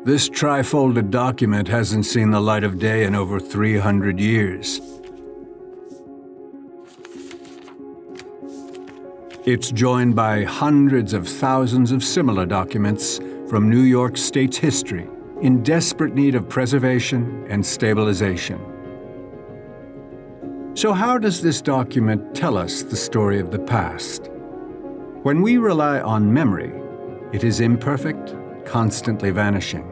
This tri-folded document hasn't seen the light of day in over 300 years. It's joined by hundreds of thousands of similar documents from New York State's history, in desperate need of preservation and stabilization. So how does this document tell us the story of the past? When we rely on memory, it is imperfect, constantly vanishing.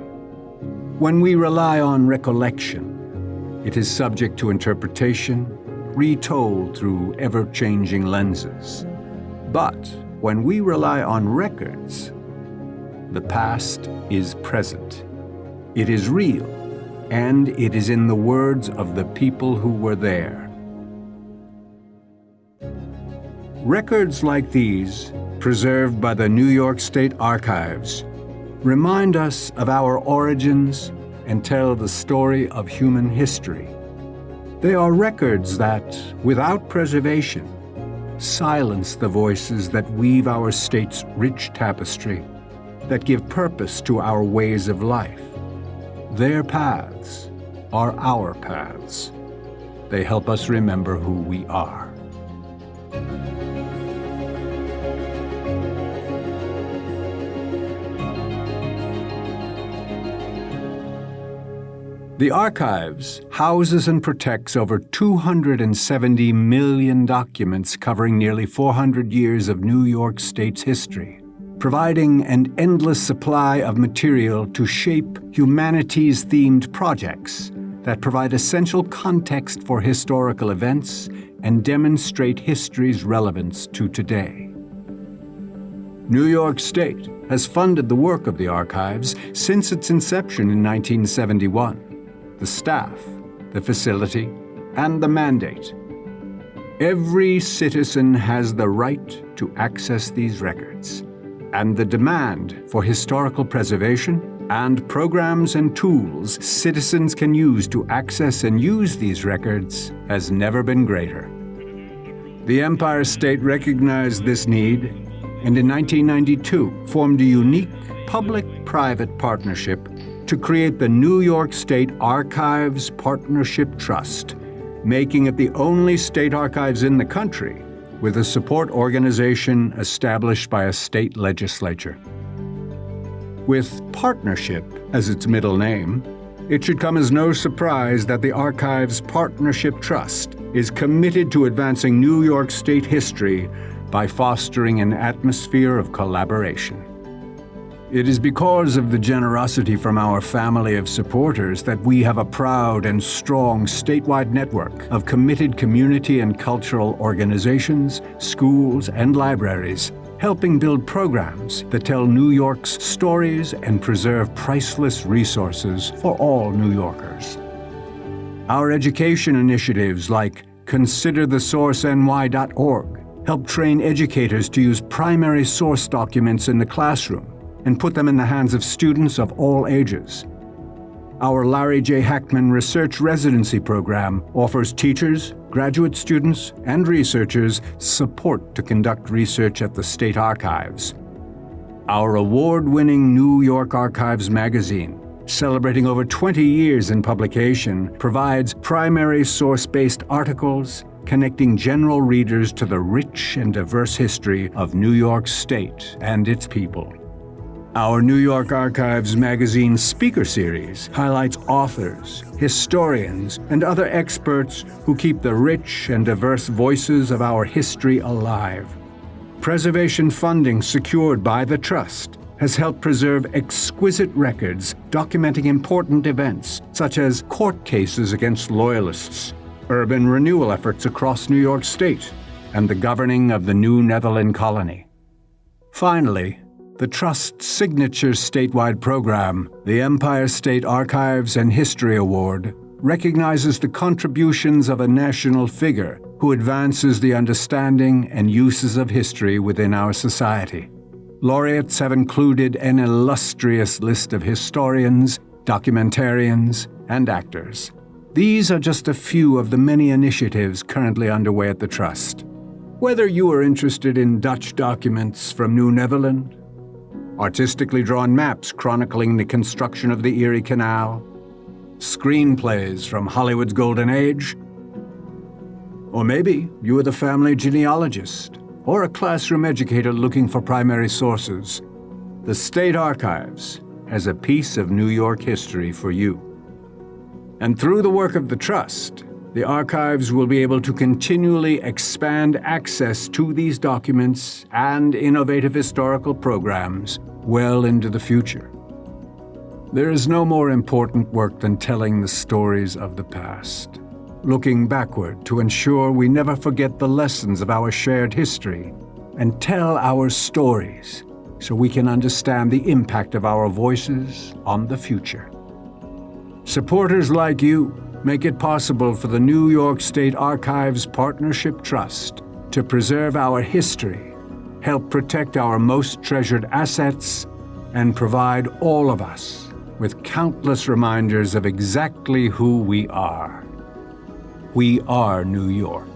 When we rely on recollection, it is subject to interpretation, retold through ever-changing lenses. But when we rely on records, the past is present. It is real, and it is in the words of the people who were there. Records like these, preserved by the New York State Archives, remind us of our origins and tell the story of human history. They are records that, without preservation, silence the voices that weave our state's rich tapestry, that give purpose to our ways of life. Their paths are our paths. They help us remember who we are. The Archives houses and protects over 270 million documents covering nearly 400 years of New York State's history, providing an endless supply of material to shape humanities-themed projects that provide essential context for historical events and demonstrate history's relevance to today. New York State has funded the work of the Archives since its inception in 1971. The staff, the facility, and the mandate. Every citizen has the right to access these records, and the demand for historical preservation and programs and tools citizens can use to access and use these records has never been greater. The Empire State recognized this need and in 1992 formed a unique public-private partnership to create the New York State Archives Partnership Trust, making it the only state archives in the country with a support organization established by a state legislature. With partnership as its middle name, it should come as no surprise that the Archives Partnership Trust is committed to advancing New York State history by fostering an atmosphere of collaboration. It is because of the generosity from our family of supporters that we have a proud and strong statewide network of committed community and cultural organizations, schools, and libraries, helping build programs that tell New York's stories and preserve priceless resources for all New Yorkers. Our education initiatives like ConsiderTheSourceNY.org help train educators to use primary source documents in the classroom and put them in the hands of students of all ages. Our Larry J. Hackman Research Residency Program offers teachers, graduate students, and researchers support to conduct research at the State Archives. Our award-winning New York Archives magazine, celebrating over 20 years in publication, provides primary source-based articles connecting general readers to the rich and diverse history of New York State and its people. Our New York Archives magazine speaker series highlights authors, historians, and other experts who keep the rich and diverse voices of our history alive. Preservation funding secured by the Trust has helped preserve exquisite records documenting important events such as court cases against Loyalists, urban renewal efforts across New York State, and the governing of the New Netherland colony. Finally, the Trust's signature statewide program, the Empire State Archives and History Award, recognizes the contributions of a national figure who advances the understanding and uses of history within our society. Laureates have included an illustrious list of historians, documentarians, and actors. These are just a few of the many initiatives currently underway at the Trust. Whether you are interested in Dutch documents from New Netherland, artistically drawn maps chronicling the construction of the Erie Canal, screenplays from Hollywood's golden age. Or maybe you are the family genealogist or a classroom educator looking for primary sources. The State Archives has a piece of New York history for you. And through the work of the Trust, the archives will be able to continually expand access to these documents and innovative historical programs well into the future. There is no more important work than telling the stories of the past, looking backward to ensure we never forget the lessons of our shared history, and tell our stories so we can understand the impact of our voices on the future. Supporters like you make it possible for the New York State Archives Partnership Trust to preserve our history, help protect our most treasured assets, and provide all of us with countless reminders of exactly who we are. We are New York.